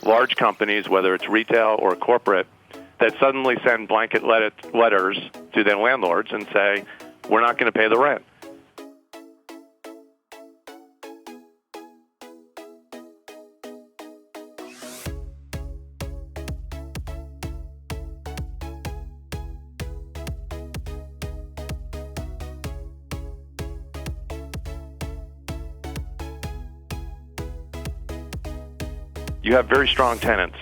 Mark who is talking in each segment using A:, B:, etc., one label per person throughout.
A: large companies, whether it's retail or corporate, that suddenly send blanket letters to their landlords and say, we're not going to pay the rent. You have very strong tenants,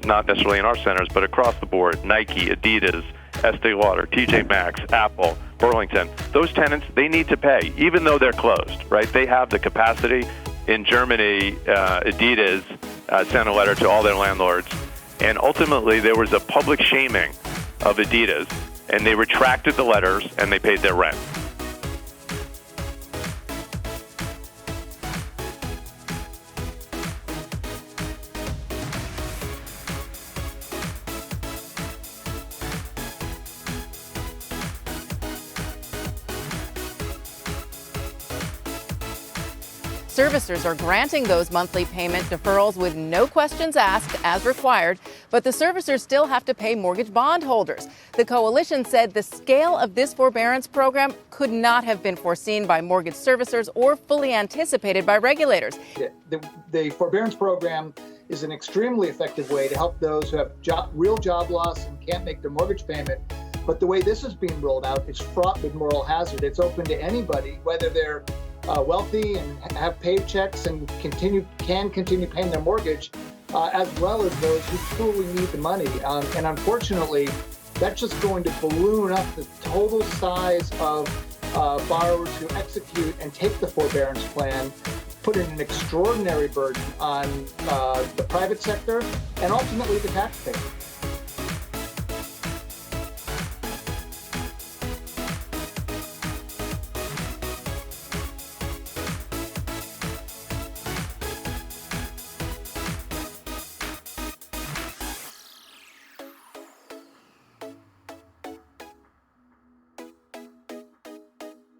A: not necessarily in our centers, but across the board: Nike, Adidas, Estee Lauder, TJ Maxx, Apple, Burlington. Those tenants, they need to pay, even though they're closed, right? They have the capacity. In Germany, Adidas sent a letter to all their landlords, and ultimately there was a public shaming of Adidas, and they retracted the letters and they paid their rent.
B: Servicers are granting those monthly payment deferrals with no questions asked as required, but the servicers still have to pay mortgage bondholders. The coalition said the scale of this forbearance program could not have been foreseen by mortgage servicers or fully anticipated by regulators.
C: The forbearance program is an extremely effective way to help those who have real job loss and can't make their mortgage payment. But the way this is being rolled out is fraught with moral hazard. It's open to anybody, whether they're wealthy and have paid checks and can continue paying their mortgage, as well as those who truly need the money. And unfortunately, that's just going to balloon up the total size of borrowers who execute and take the forbearance plan, putting an extraordinary burden on the private sector and ultimately the taxpayer.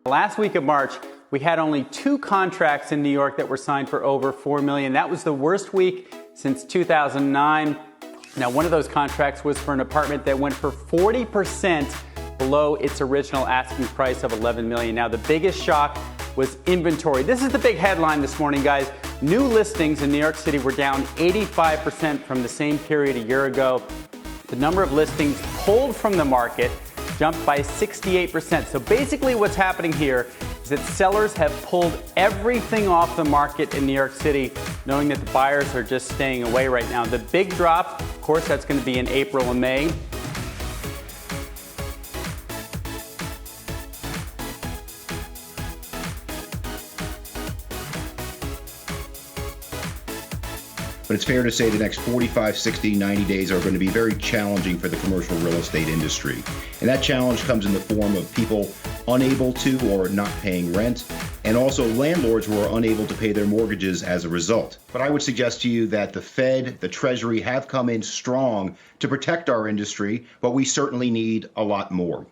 D: Last week of March, we had only 2 contracts in New York that were signed for over $4 million. That was the worst week since 2009. Now, one of those contracts was for an apartment that went for 40% below its original asking price of $11 million. Now, the biggest shock was inventory. This is the big headline this morning, guys. New listings in New York City were down 85% from the same period a year ago. The number of listings pulled from the market jumped by 68%. So basically what's happening here is that sellers have pulled everything off the market in New York City, knowing that the buyers are just staying away right now. The big drop, of course, that's going to be in April and May.
E: But it's fair to say the next 45, 60, 90 days are going to be very challenging for the commercial real estate industry. And that challenge comes in the form of people unable to or not paying rent, and also landlords who are unable to pay their mortgages as a result. But I would suggest to you that the Fed, the Treasury have come in strong to protect our industry, but we certainly need a lot more.